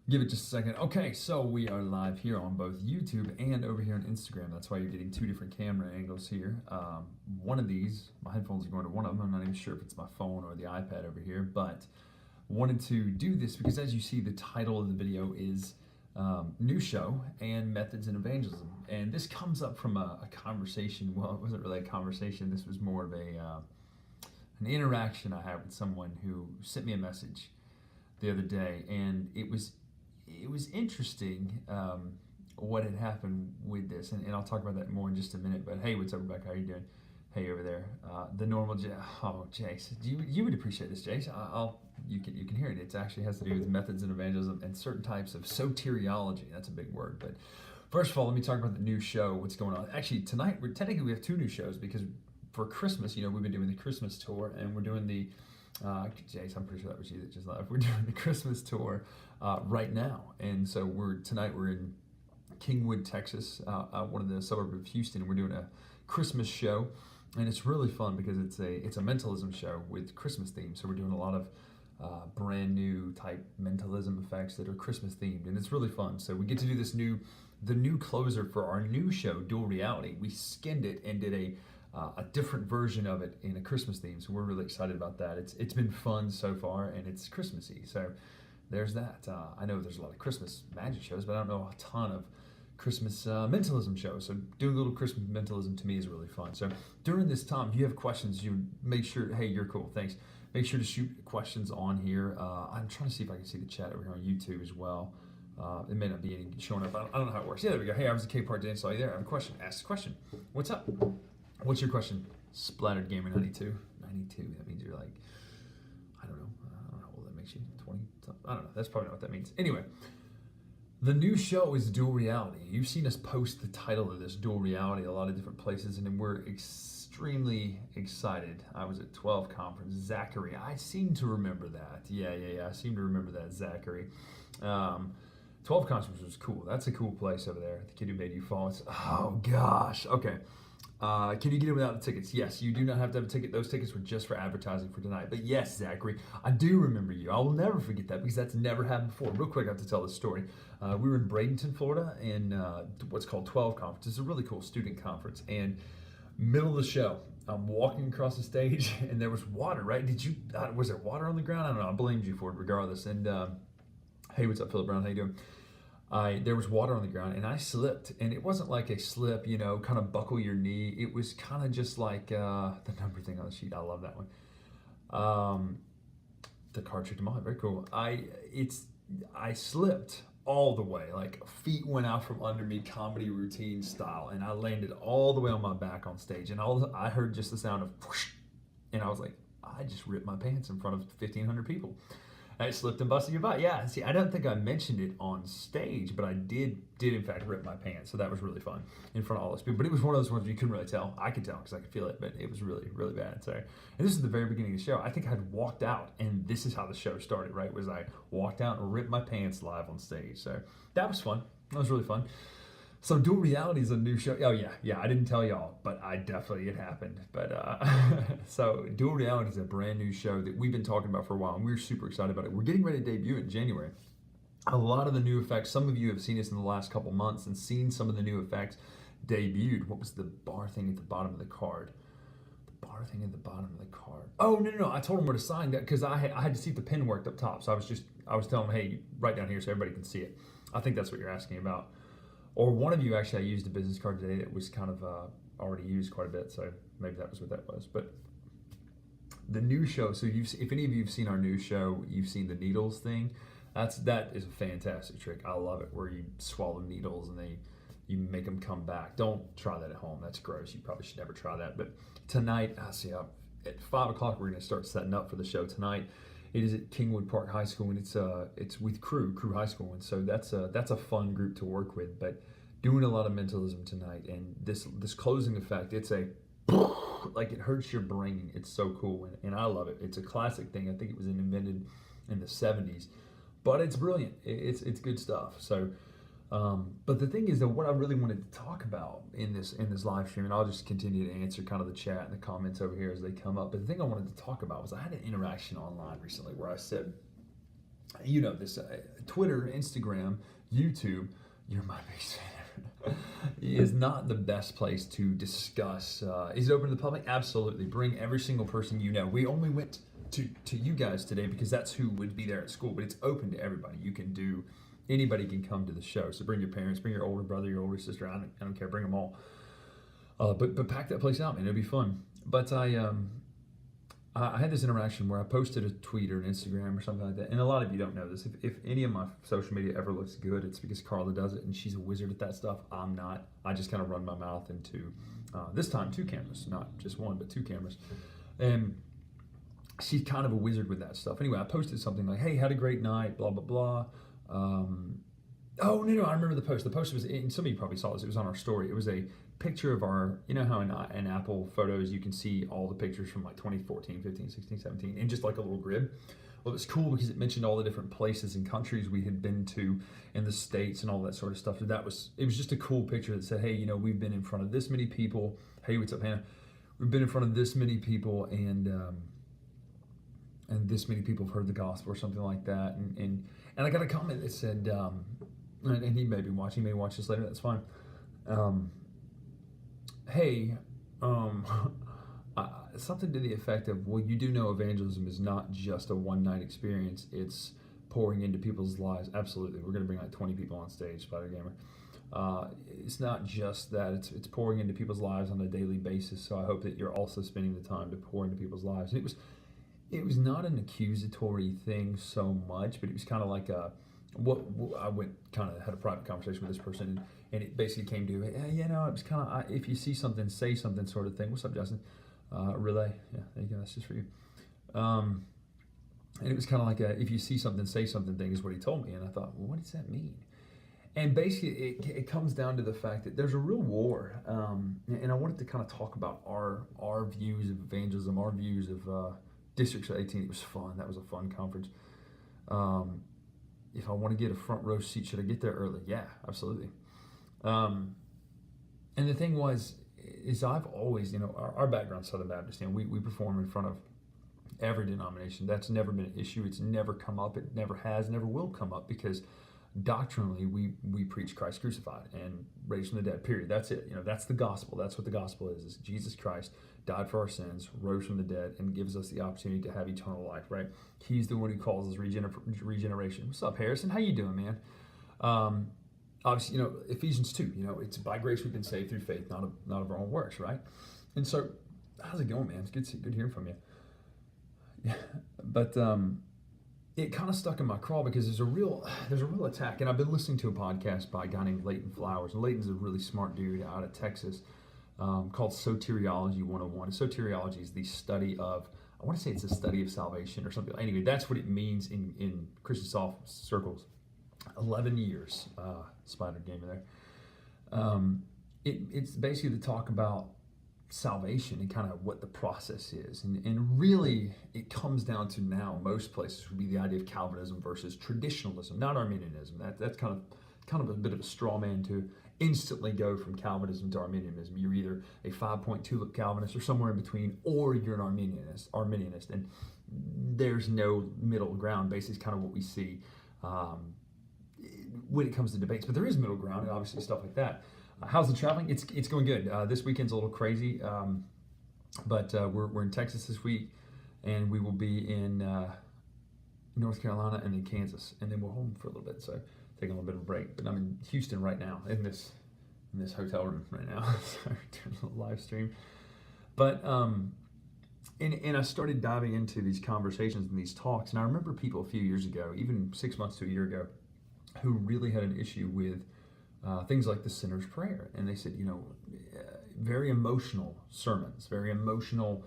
Give it just a second. Okay, so we are live here on both YouTube and over here on Instagram. That's why you're getting two different camera angles here. One of these, my headphones are going to one of them. I'm not even sure if it's my phone or the iPad over here, but wanted to do this because as you see, the title of the video is New Show and Methods in Evangelism. And this comes up from a conversation. Well, it wasn't really a conversation. This was more of an interaction I had with someone who sent me a message the other day, and it was interesting what had happened with this, and I'll talk about that more in just a minute. But hey, what's up, Rebecca? How are you doing? Hey, over there, the normal. Oh, Jace, you would appreciate this, Jace. You can hear it. It actually has to do with methods in evangelism and certain types of soteriology. That's a big word, but first of all, let me talk about the new show. What's going on? Actually, tonight we have two new shows because for Christmas, we've been doing the Christmas tour, and we're doing the Jace, I'm pretty sure that was you that just left. We're doing the Christmas tour right now, and so tonight we're in Kingwood, Texas, one of the suburbs of Houston. We're doing a Christmas show, and it's really fun because it's a mentalism show with Christmas themes. So we're doing a lot of brand new type mentalism effects that are Christmas themed, and it's really fun. So we get to do the new closer for our new show, Dual Reality. We skinned it and did a different version of it in a Christmas theme, so we're really excited about that. It's been fun so far, and it's Christmassy, so there's that. I know there's a lot of Christmas magic shows, but I don't know a ton of Christmas mentalism shows, so doing a little Christmas mentalism to me is really fun. So during this time, if you have questions, you make sure, hey, you're cool, thanks. Make sure to shoot questions on here. I'm trying to see if I can see the chat over here on YouTube as well. It may not be any showing up. I don't know how it works. Yeah, there we go. Hey, I was a K-Park Dan, saw you there. I have a question. Ask the question. What's up? What's your question? Splattered Gamer 92. 92. That means you're like, I don't know how old that makes you. 20? I don't know. That's probably not what that means. Anyway, the new show is Dual Reality. You've seen us post the title of this, Dual Reality, a lot of different places, and we're extremely excited. I was at 12 conference. Zachary, I seem to remember that. Yeah. I seem to remember that, Zachary. 12 conference was cool. That's a cool place over there. The kid who made you fall. Oh gosh. Okay. Can you get in without the tickets? Yes, you do not have to have a ticket. Those tickets were just for advertising for tonight. But yes, Zachary, I do remember you. I will never forget that because that's never happened before. Real quick, I have to tell this story. We were in Bradenton, Florida, in what's called 12 Conference. It's a really cool student conference. And middle of the show, I'm walking across the stage, and there was water, right? Was there water on the ground? I don't know. I blamed you for it regardless. And hey, what's up, Philip Brown? How you doing? There was water on the ground, and I slipped, and it wasn't like a slip, kind of buckle your knee. It was kind of just like the number thing on the sheet. I love that one. The card trick to mind, very cool. I slipped all the way, like feet went out from under me, comedy routine style, and I landed all the way on my back on stage, and I heard just the sound of whoosh, and I was like, I just ripped my pants in front of 1,500 people. I slipped and busted your butt. Yeah, see, I don't think I mentioned it on stage, but I did in fact rip my pants. So that was really fun in front of all those people. But it was one of those ones where you couldn't really tell. I could tell because I could feel it, but it was really, really bad. So, and this is the very beginning of the show. I think I had walked out, and this is how the show started, right? Was I walked out and ripped my pants live on stage. So that was fun. That was really fun. So Dual Reality is a new show. Oh yeah. I didn't tell y'all, but it happened. But so Dual Reality is a brand new show that we've been talking about for a while, and we're super excited about it. We're getting ready to debut it in January. A lot of the new effects. Some of you have seen us in the last couple months and seen some of the new effects debuted. What was the bar thing at the bottom of the card? The bar thing at the bottom of the card. Oh no! I told him where to sign that because I had to see if the pen worked up top. So I was telling him, hey, write down here so everybody can see it. I think that's what you're asking about. Or one of you actually, I used a business card today that was kind of already used quite a bit, so maybe that was what that was. But the new show, so if any of you have seen our new show, you've seen the needles thing. That is a fantastic trick. I love it, where you swallow needles and you make them come back. Don't try that at home. That's gross. You probably should never try that. But tonight, at 5 o'clock, we're going to start setting up for the show tonight. It is at Kingwood Park High School, and it's with Crew High School, and so that's a fun group to work with. But doing a lot of mentalism tonight, and this closing effect, it's a like it hurts your brain. It's so cool, and I love it. It's a classic thing. I think it was invented in the 70s, but it's brilliant. It's good stuff. So. But the thing is that what I really wanted to talk about in this live stream, and I'll just continue to answer kind of the chat and the comments over here as they come up. But the thing I wanted to talk about was I had an interaction online recently where I said, you know this, Twitter, Instagram, YouTube, you're my biggest fan, is not the best place to discuss. Is it open to the public? Absolutely. Bring every single person you know. We only went to you guys today because that's who would be there at school, but it's open to everybody. Anybody can come to the show. So bring your parents, bring your older brother, your older sister. I don't care. Bring them all. But pack that place out, man. It'll be fun. But I had this interaction where I posted a tweet or an Instagram or something like that. And a lot of you don't know this. If any of my social media ever looks good, it's because Carla does it, and she's a wizard at that stuff. I'm not. I just kind of run my mouth into, this time, 2 cameras. Not just one, but 2 cameras. And she's kind of a wizard with that stuff. Anyway, I posted something like, hey, had a great night, blah, blah, blah. Oh, no, I remember the post. The post was, and some of you probably saw this, it was on our story. It was a picture of our, you know how in Apple Photos you can see all the pictures from like 2014, 15, 16, 17, in just like a little grid. Well, it was cool because it mentioned all the different places and countries we had been to in the States and all that sort of stuff. So it was just a cool picture that said, hey, you know, we've been in front of this many people. Hey, what's up, Hannah? We've been in front of this many people, and this many people have heard the gospel or something like that. And I got a comment that said, and he may be watching, he may watch this later, that's fine. Hey, something to the effect of, well, you do know evangelism is not just a one-night experience, it's pouring into people's lives. Absolutely. We're going to bring like 20 people on stage, Spider Gamer. It's not just that, it's pouring into people's lives on a daily basis, so I hope that you're also spending the time to pour into people's lives. And it was not an accusatory thing so much, but it was kind of like I had a private conversation with this person, and it basically came to, hey, you know, it was kind of, if you see something, say something sort of thing. What's up, Justin? Relay. Yeah, there you go. That's just for you. And it was kind of like if you see something, say something thing is what he told me. And I thought, well, what does that mean? And basically, it comes down to the fact that there's a real war. And I wanted to kind of talk about our views of evangelism, our views of District 18. It was fun. That was a fun conference. If I want to get a front row seat, should I get there early? Yeah, absolutely. And the thing is I've always, you know, our background Southern Baptist, and we perform in front of every denomination. That's never been an issue. It's never come up. It never has, never will come up, because doctrinally we preach Christ crucified and raised from the dead, period. That's it. You know, that's the gospel. That's what the gospel is Jesus Christ died for our sins, rose from the dead, and gives us the opportunity to have eternal life, right? He's the one who calls us regeneration. What's up, Harrison? How you doing, man? Obviously, you know, Ephesians 2, you know, it's by grace we've been saved through faith, not of our own works, right? And so, how's it going, man? It's good hearing from you. Yeah, but it kind of stuck in my craw because there's a real attack. And I've been listening to a podcast by a guy named Leighton Flowers. And Leighton's a really smart dude out of Texas, called Soteriology 101. Soteriology is the study of, I want to say it's a study of salvation or something. Anyway, that's what it means in Christian circles. 11 years, Spider Gamer there. It's basically to talk about salvation and kind of what the process is, and really it comes down to, now most places would be the idea of Calvinism versus traditionalism, not Arminianism. That's kind of a bit of a straw man to instantly go from Calvinism to Arminianism. You're either a 5-point tulip Calvinist or somewhere in between, or you're an Arminianist, and there's no middle ground. Basically, it's kind of what we see when it comes to debates, but there is middle ground, and obviously stuff like that. How's the traveling? It's going good. This weekend's a little crazy, but we're in Texas this week, and we will be in North Carolina and then Kansas, and then we're home for a little bit. So taking a little bit of a break. But I'm in Houston right now, in this hotel room right now. Sorry, doing a little live stream. But and I started diving into these conversations and these talks, and I remember people a few years ago, even 6 months to a year ago, who really had an issue with things like the sinner's prayer. And they said, you know, very emotional sermons, very emotional,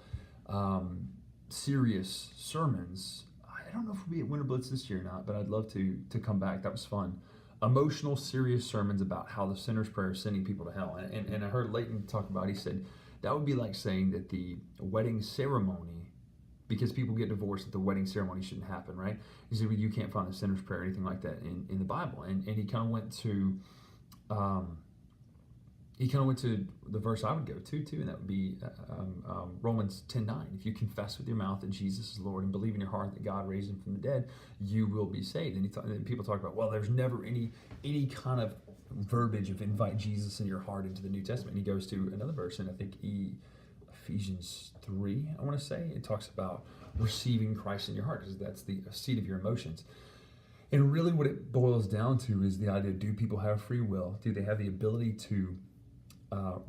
serious sermons. I don't know if we'll be at Winter Blitz this year or not, but I'd love to come back. That was fun. Emotional, serious sermons about how the sinner's prayer is sending people to hell. And I heard Leighton talk about, he said, that would be like saying that the wedding ceremony, because people get divorced, that the wedding ceremony shouldn't happen, right? He said, well, you can't find the sinner's prayer or anything like that in the Bible. And he kind of went to he kind of went to the verse I would go to too, and that would be Romans 10:9. If you confess with your mouth that Jesus is Lord and believe in your heart that God raised him from the dead, you will be saved. And people talk about, well, there's never any kind of verbiage of invite Jesus in your heart into the New Testament. And he goes to another verse, and I think Ephesians 3, I want to say, it talks about receiving Christ in your heart, because that's the seat of your emotions. And really what it boils down to is the idea, do people have free will? Do they have the ability to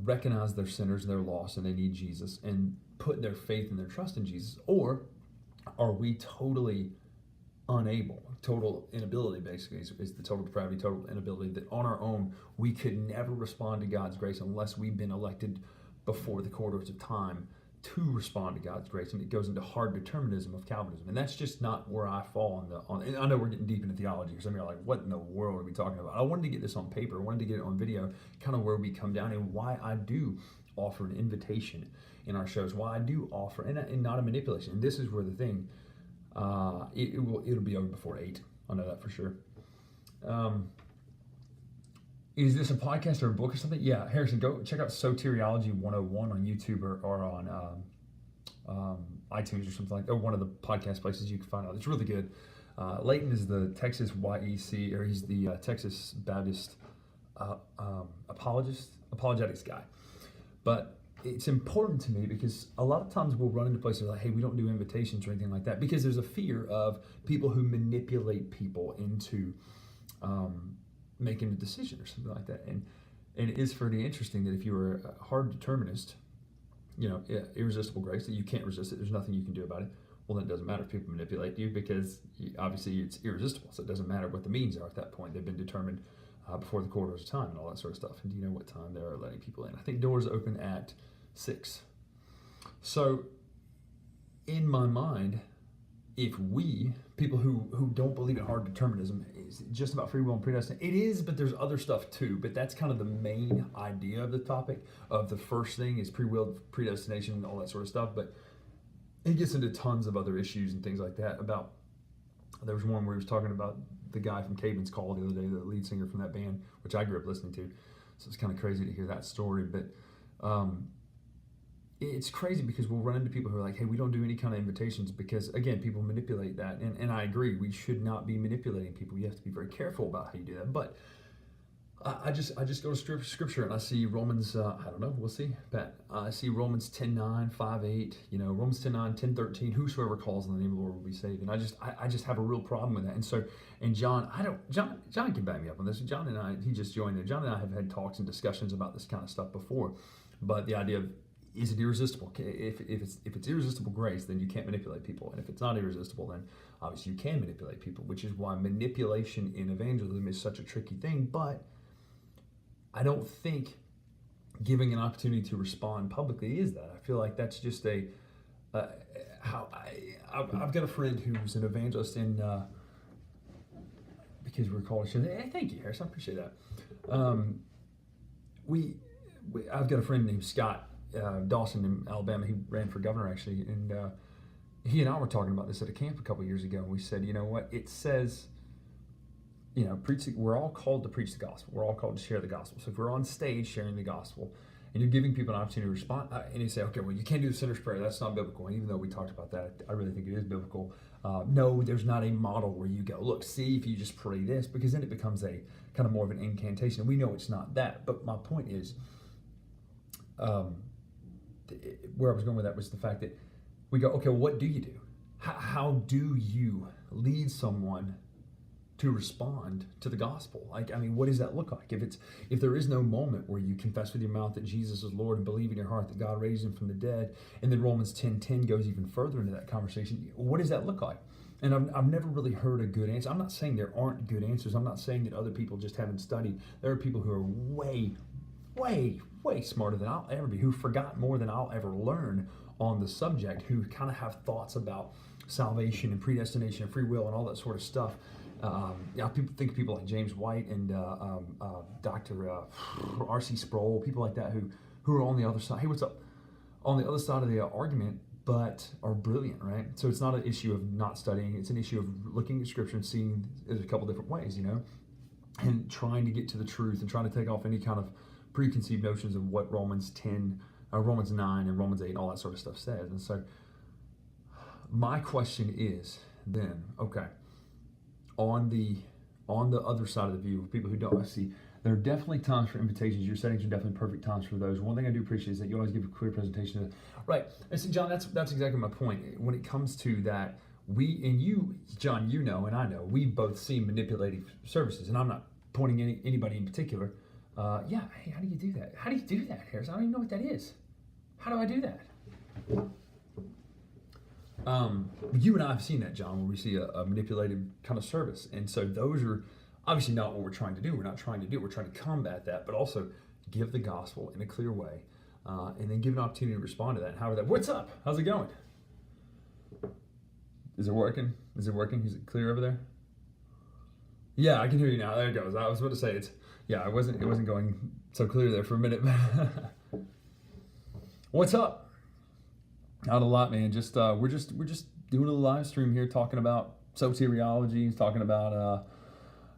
recognize they're sinners and they're lost and they need Jesus and put their faith and their trust in Jesus? Or are we totally unable, total inability basically is the total depravity, total inability, that on our own we could never respond to God's grace unless we've been elected before the corridors of time to respond to God's grace. And it goes into hard determinism of Calvinism, and that's just not where I fall on. And I know we're getting deep into theology, because some of you are like, what in the world are we talking about? I wanted to get this on paper, I wanted to get it on video, kind of where we come down and why I do offer an invitation in our shows, why I do offer, and not a manipulation. And this is where the thing, it'll be over before 8. I know that for sure. Is this a podcast or a book or something? Yeah, Harrison, go check out Soteriology 101 on YouTube or on iTunes or something like that, or one of the podcast places you can find out. It's really good. Leighton is the Texas YEC, or he's the Texas Baptist apologetics guy. But it's important to me because a lot of times we'll run into places like, hey, we don't do invitations or anything like that, because there's a fear of people who manipulate people into making a decision or something like that. And it is pretty interesting that if you were a hard determinist, irresistible grace, that you can't resist it, there's nothing you can do about it, well, then it doesn't matter if people manipulate you, because obviously it's irresistible. So it doesn't matter what the means are at that point. They've been determined before the corridors of time and all that sort of stuff. And do you know what time they're letting people in? I think doors open at 6. So in my mind, if we, people who don't believe in hard determinism, is just about free will and predestination, it is, but there's other stuff too. But that's kind of the main idea of the topic. Of the first thing is free will, predestination, and all that sort of stuff. But it gets into tons of other issues and things like that. There was one where he was talking about the guy from Caedmon's Call the other day, the lead singer from that band, which I grew up listening to. So it's kind of crazy to hear that story. But it's crazy because we'll run into people who are like, hey, we don't do any kind of invitations because, again, people manipulate that. And I agree, we should not be manipulating people. You have to be very careful about how you do that. But I just go to scripture and I see Romans, I don't know, we'll see, Pat. I see Romans 10:9, 5:8, Romans 10:9, 10:13, whosoever calls on the name of the Lord will be saved. And I just have a real problem with that. And John can back me up on this. John and I, he just joined there. John and I have had talks and discussions about this kind of stuff before. But the idea of, is it irresistible? If it's irresistible grace, then you can't manipulate people. And if it's not irresistible, then obviously you can manipulate people, which is why manipulation in evangelism is such a tricky thing. But I don't think giving an opportunity to respond publicly is that. I feel like that's just I've got a friend who's an evangelist in, because we're called, hey, thank you, Harris, I appreciate that. I've got a friend named Scott Dawson in Alabama. He ran for governor actually, and he and I were talking about this at a camp a couple years ago. And we said, you know what? It says, we're all called to preach the gospel. We're all called to share the gospel. So if we're on stage sharing the gospel, and you're giving people an opportunity to respond, and you say, okay, well, you can't do the sinner's prayer. That's not biblical. And even though we talked about that, I really think it is biblical. No, there's not a model where you go, look, see if you just pray this, because then it becomes a kind of more of an incantation. We know it's not that. But my point is, where I was going with that was the fact that we go, okay, well, what do you do? How do you lead someone to respond to the gospel? What does that look like? If there is no moment where you confess with your mouth that Jesus is Lord and believe in your heart that God raised him from the dead, and then Romans 10:10 goes even further into that conversation, what does that look like? And I've never really heard a good answer. I'm not saying there aren't good answers. I'm not saying that other people just haven't studied. There are people who are way smarter than I'll ever be, who forgot more than I'll ever learn on the subject, who kind of have thoughts about salvation and predestination and free will and all that sort of stuff. People think of people like James White and Dr. R.C. Sproul, people like that who are on the other side. Hey, what's up? On the other side of the argument, but are brilliant, right? So it's not an issue of not studying. It's an issue of looking at Scripture and seeing there's a couple different ways, and trying to get to the truth and trying to take off any kind of preconceived notions of what Romans 10, Romans 9, and Romans 8, and all that sort of stuff says. And so my question is then, okay, on the other side of the view, for people who don't see, there are definitely times for invitations. Your settings are definitely perfect times for those. One thing I do appreciate is that you always give a clear presentation of, right. And so, John, that's exactly my point. When it comes to that, we and you, John, you know, and I know, we both see manipulative services, and I'm not pointing anybody in particular. Yeah, hey, how do you do that? How do you do that, Harris? I don't even know what that is. How do I do that? You and I have seen that, John, where we see a manipulative kind of service. And so those are obviously not what we're trying to do. We're trying to combat that, but also give the gospel in a clear way, and then give an opportunity to respond to that. And how are that? What's up? How's it going? Is it working? Is it clear over there? Yeah, I can hear you now. There it goes. I was about to say it wasn't going so clear there for a minute. What's up? Not a lot, man. Just we're just doing a live stream here, talking about soteriology, talking about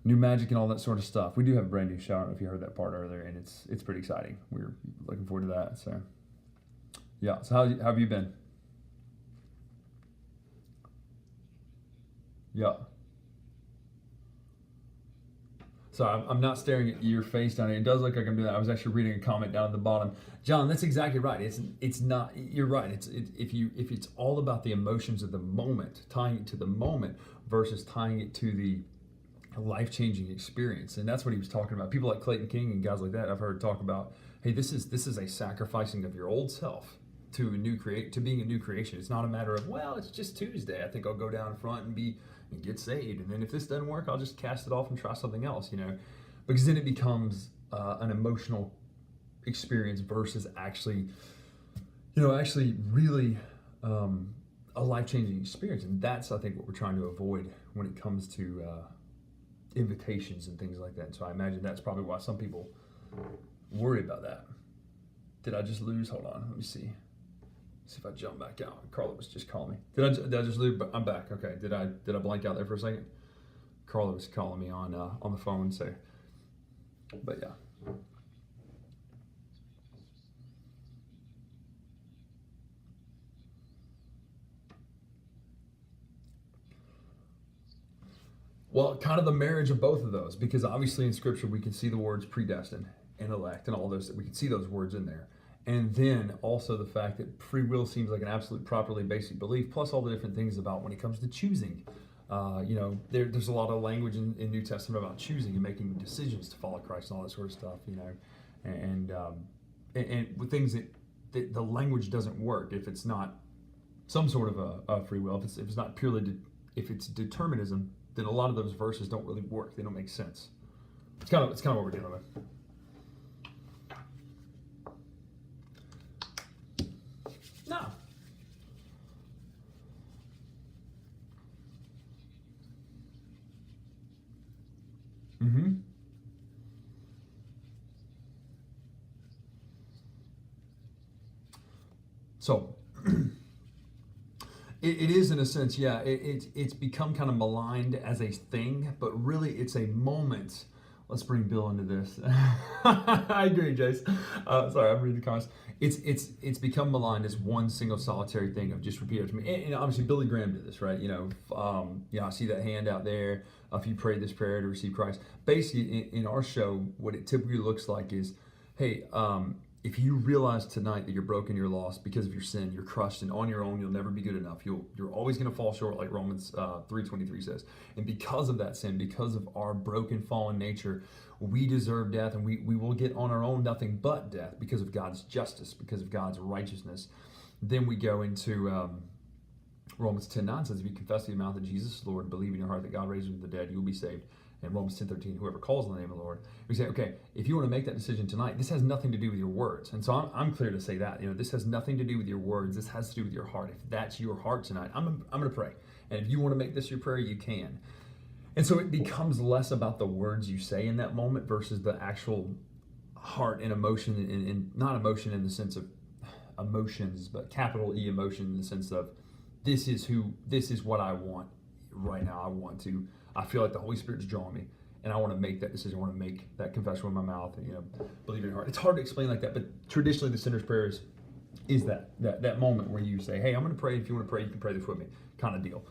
new magic and all that sort of stuff. We do have a brand new show. I don't know if you heard that part earlier, and it's pretty exciting. We're looking forward to that. So yeah. So how have you been? Yeah. So I'm not staring at your face down here. It does look like I'm doing that. I was actually reading a comment down at the bottom. John, that's exactly right. It's not. You're right. If it's all about the emotions of the moment, tying it to the moment versus tying it to the life-changing experience, and that's what he was talking about. People like Clayton King and guys like that I've heard talk about. Hey, this is a sacrificing of your old self to being a new creation. It's not a matter of, well, it's just Tuesday. I think I'll go down front and get saved, and then if this doesn't work, I'll just cast it off and try something else, because then it becomes an emotional experience versus actually really a life-changing experience. And that's, I think, what we're trying to avoid when it comes to invitations and things like that. And so I imagine that's probably why some people worry about that. Did I just lose? Hold on, let me see if I jump back out. Carla was just calling me. Did I just lose? I'm back. Okay. Did I blank out there for a second? Carla was calling me on the phone. So, but yeah. Well, kind of the marriage of both of those, because obviously in Scripture we can see the words predestined and elect and all those. We can see those words in there. And then also the fact that free will seems like an absolute properly basic belief, plus all the different things about when it comes to choosing. There's a lot of language in New Testament about choosing and making decisions to follow Christ and all that sort of stuff, and with things that the language doesn't work if it's not some sort of a free will. If it's not purely, if it's determinism, then a lot of those verses don't really work. They don't make sense. It's kind of what we're dealing with. No. Mm-hmm. So it is in a sense, yeah. It's become kind of maligned as a thing, but really it's a moment. Let's bring Bill into this. I agree, Jace. Sorry, I'm reading the comments. It's become maligned as one single solitary thing of just repeat after me. And obviously Billy Graham did this, right? I see that hand out there. If you prayed this prayer to receive Christ, basically in our show, what it typically looks like is, hey, if you realize tonight that you're broken, you're lost because of your sin, you're crushed, and on your own you'll never be good enough. You're always going to fall short, like Romans 3:23 says. And because of that sin, because of our broken, fallen nature, we deserve death, and we will get on our own nothing but death because of God's justice, because of God's righteousness. Then we go into Romans 10:9 says, if you confess with your mouth that Jesus is Lord and believe in your heart that God raised him from the dead, you will be saved. And Romans 10:13, whoever calls on the name of the Lord. We say, okay, if you want to make that decision tonight, this has nothing to do with your words. And so I'm clear to say that. This has nothing to do with your words. This has to do with your heart. If that's your heart tonight, I'm going to pray. And if you want to make this your prayer, you can. And so it becomes less about the words you say in that moment versus the actual heart and emotion, and not emotion in the sense of emotions, but capital E emotion in the sense of this is what I want right now. I feel like the Holy Spirit's drawing me, and I want to make that decision. I want to make that confession with my mouth and, believe in your heart. It's hard to explain like that, but traditionally the sinner's prayer is that moment where you say, hey, I'm going to pray. If you want to pray, you can pray this with me, kind of deal.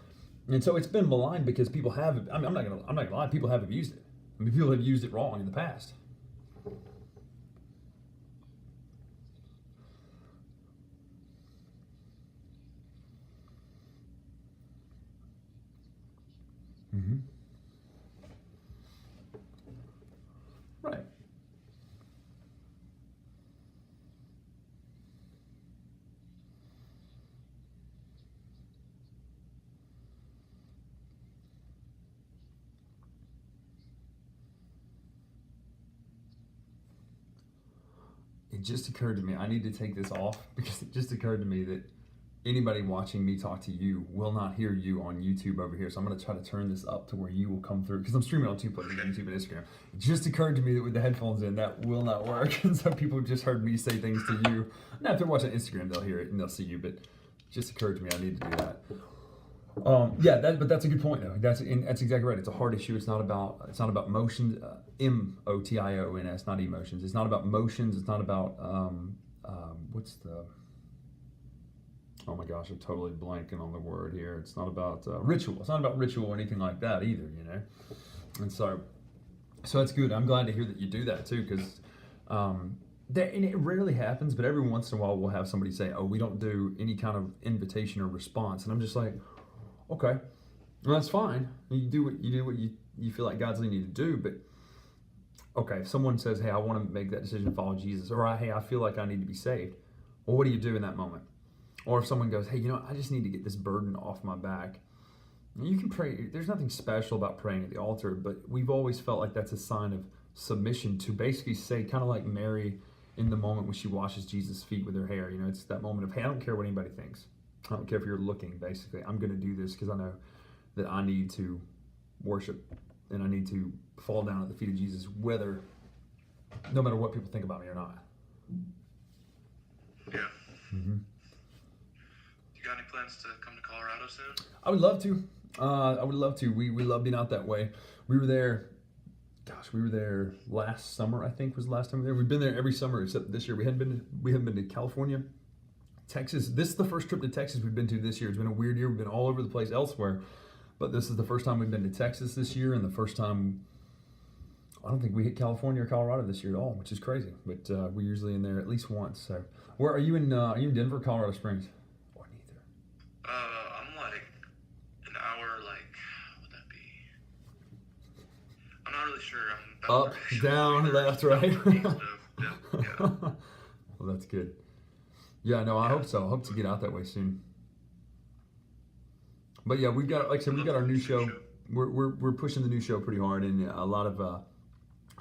And so it's been maligned because people have, I'm not gonna lie, people have abused it. I mean, people have used it wrong in the past. Mm-hmm. Right. It just occurred to me, I need to take this off because it just occurred to me that anybody watching me talk to you will not hear you on YouTube over here. So I'm going to try to turn this up to where you will come through because I'm streaming on two places, YouTube and Instagram. It just occurred to me that with the headphones in, that will not work. And so people just heard me say things to you. Now, if they're watching Instagram, they'll hear it and they'll see you, but it just occurred to me I need to do that. But that's a good point though. That's exactly right. It's a hard issue. It's not about motions, motions, not emotions. It's not about motions. It's not about oh my gosh, I'm totally blanking on the word here. It's not about ritual. It's not about ritual or anything like that either, And so that's good. I'm glad to hear that you do that too, because and it rarely happens, but every once in a while we'll have somebody say, "Oh, we don't do any kind of invitation or response," and I'm just like, okay, well, that's fine. You do what you feel like God's leading you to do, but okay, if someone says, "Hey, I want to make that decision to follow Jesus," or "Hey, I feel like I need to be saved," well, what do you do in that moment? Or if someone goes, "Hey, I just need to get this burden off my back," you can pray. There's nothing special about praying at the altar, but we've always felt like that's a sign of submission to basically say, kind of like Mary in the moment when she washes Jesus' feet with her hair. It's that moment of, hey, I don't care what anybody thinks. I don't care if you're looking, basically. I'm going to do this because I know that I need to worship and I need to fall down at the feet of Jesus, no matter what people think about me or not. Yeah. Mm-hmm. You got any plans to come to Colorado soon? I would love to. We love being out that way. We were there last summer, I think was the last time we were there. We've been there every summer except this year. We haven't been to California. Texas, this is the first trip to Texas we've been to this year. It's been a weird year. We've been all over the place elsewhere, but this is the first time we've been to Texas this year, and the first time I don't think we hit California or Colorado this year at all, which is crazy. But we're usually in there at least once. So, where are you in? Are you in Denver, Colorado Springs, or neither? I'm like an hour. Like, what would that be? I'm not really sure. Up, down, left, right. Yeah. Well, that's good. Yeah, no, I hope so. I hope to get out that way soon. But yeah, we've got our new show. We're pushing the new show pretty hard, and a lot of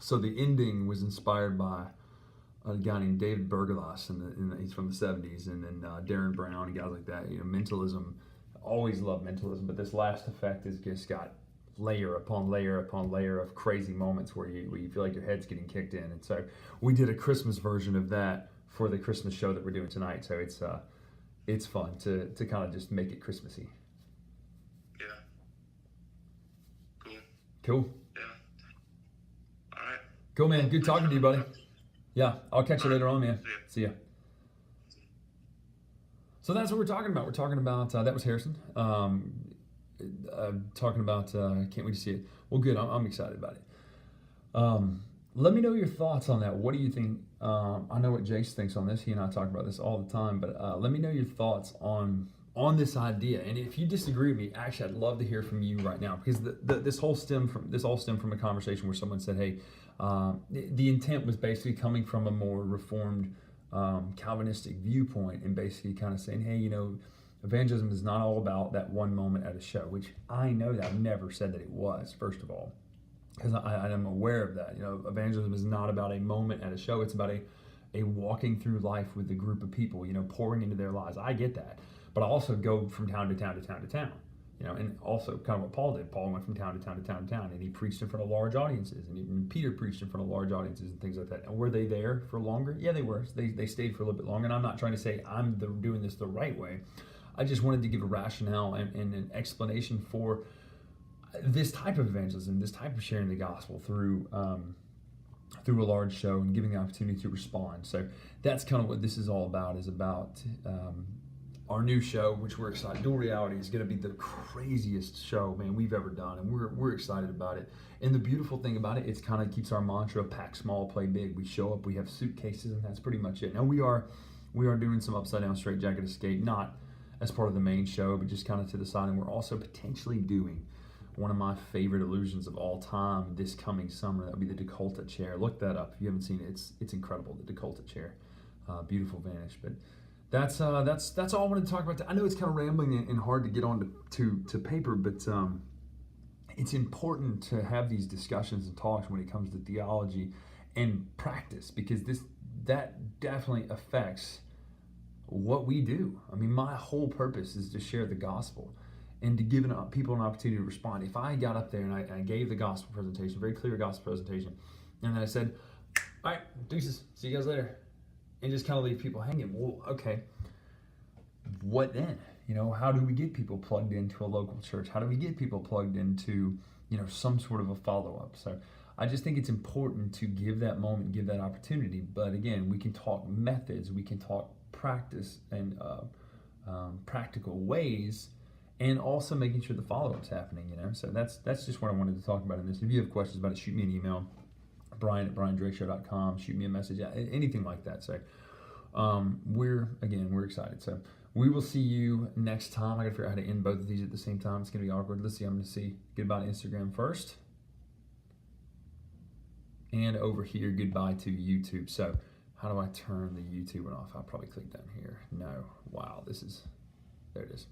so the ending was inspired by a guy named David Bergelas, and he's from the 70s, and then Darren Brown and guys like that. Mentalism. Always loved mentalism, but this last effect has just got layer upon layer upon layer of crazy moments where you feel like your head's getting kicked in, and so we did a Christmas version of that for the Christmas show that we're doing tonight. So it's fun to kind of just make it Christmassy. Yeah. Cool. Yeah. All right. Cool, man. Good talking to you, buddy. Yeah, I'll catch you later on, man. See ya. So that's what we're talking about. We're talking about that was Harrison. Talking about can't wait to see it. Well, good. I'm excited about it. Let me know your thoughts on that. What do you think? I know what Jace thinks on this. He and I talk about this all the time, but let me know your thoughts on this idea. And if you disagree with me, actually, I'd love to hear from you right now, because this all stemmed from a conversation where someone said, hey, the intent was basically coming from a more reformed Calvinistic viewpoint, and basically kind of saying, hey, evangelism is not all about that one moment at a show, which I know that I've never said that it was, first of all, because I am aware of that. Evangelism is not about a moment at a show. It's about a walking through life with a group of people, pouring into their lives. I get that. But I also go from town to town to town to town, and also kind of what Paul did. Paul went from town to town to town to town, and he preached in front of large audiences, and even Peter preached in front of large audiences and things like that. And were they there for longer? Yeah, they were. They stayed for a little bit longer, and I'm not trying to say I'm doing this the right way. I just wanted to give a rationale and an explanation for this type of evangelism, this type of sharing the gospel through through a large show and giving the opportunity to respond. So that's kind of what this is all about. Is about our new show, which we're excited. Dual Reality is going to be the craziest show, man, we've ever done, and we're excited about it. And the beautiful thing about it, it's kind of keeps our mantra: pack small, play big. We show up, we have suitcases, and that's pretty much it. Now we are doing some upside down straight jacket escape, not as part of the main show, but just kind of to the side. And we're also potentially doing one of my favorite illusions of all time this coming summer. That would be the Decolta chair. Look that up if you haven't seen it. It's incredible, the Decolta chair. Beautiful vanish. But that's all I wanted to talk about. I know it's kind of rambling and hard to get on to paper, but it's important to have these discussions and talks when it comes to theology and practice, because that definitely affects what we do. I mean, my whole purpose is to share the gospel and to give people an opportunity to respond. If I got up there and I gave the gospel presentation, very clear gospel presentation, and then I said, all right, deuces, see you guys later, and just kind of leave people hanging, well, okay, what then? You know, how do we get people plugged into a local church? How do we get people plugged into, you know, some sort of a follow-up? So I just think it's important to give that moment, give that opportunity. But again, we can talk methods, we can talk practice and practical ways, and also making sure the follow-up's happening, you know. So that's just what I wanted to talk about in this. If you have questions about it, shoot me an email, brian@briandrakeshow.com, shoot me a message, anything like that. So we're excited. So we will see you next time. I gotta figure out how to end both of these at the same time. It's gonna be awkward. Let's see, I'm gonna goodbye to Instagram first. And over here, goodbye to YouTube. So how do I turn the YouTube one off? I'll probably click down here. No, wow, there it is.